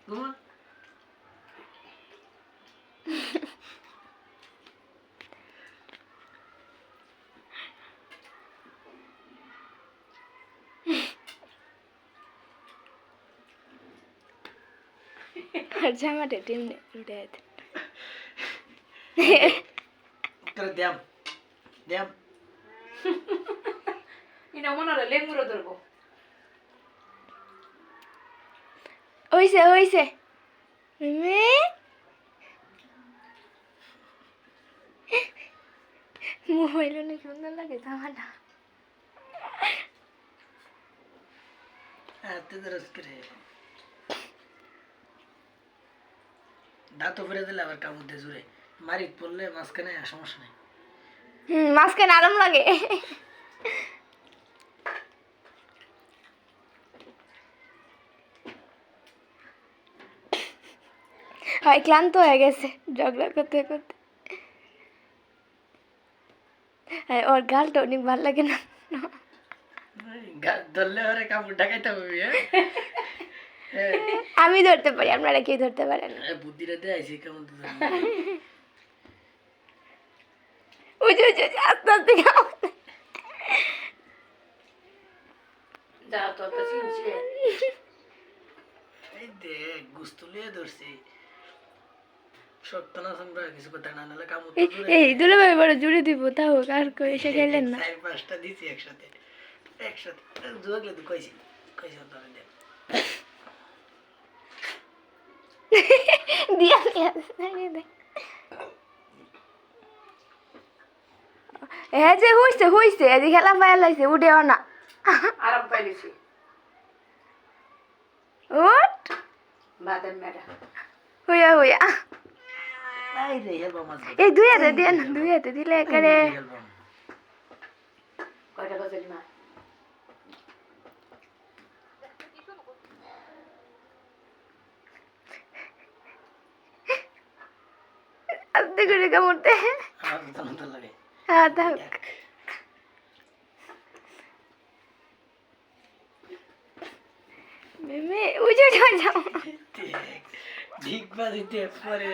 তোমার জামাটা টিমনে উঠে করে দেম দেম ইনা মনে হলো লেবুরও ধরবো হইছে হইছে মিমি মোবাইল অনেক সুন্দর লাগে জামাটা এত দরজ করে দাঁত উপরে দিলে আবার কামড় দিয়ে জুড়ে মারি পড়লে মাঝখানে সমস্যা নেই মাঝখানে আরাম লাগে হয় ক্লান্ত হয়ে গেছে ঝগড়া করতে করতে ওর গালটা অনেক ভালো লাগে না ধরলে ওরে কাপড় ঢাকাইতে হবে আমি ধরতে পারি আপনারা কেউ ধরতে পারেন না বুদ্ধিটা দেয়াইছি কেমন তো উজু উজু আস্তে আস্তে খাও যা তো একটা চিনছি এই দেখ গুস্তুলিয়ে ধরছি শক্ত না আমরা কিছু কথা না নাহলে কামড় এই দুলে ভাই বড় জুড়ে দিব তাও আর কই এসে খাইলেন না 4-5টা দিছি একসাথে একসাথে জোগলে তো কইছি কইছি তো দে দিয়া দিয়া দে যে হইছে হইছে এদিকে খেলা পায়া লাইছে উঠেও না আরাম পাইছি উঠ বাদাম মেরা হইয়া হইয়া আই রে হেলবা মাছ এই দুই হাতে দিয়ে না দুই হাতে দিলে একেবারে কয়টা বাজে মা আস্তে করে কামড়তে আমার তো নতুন লাগে হ্যাঁ থাক মেমে উজু যাও ঠিক বাজিতে পরে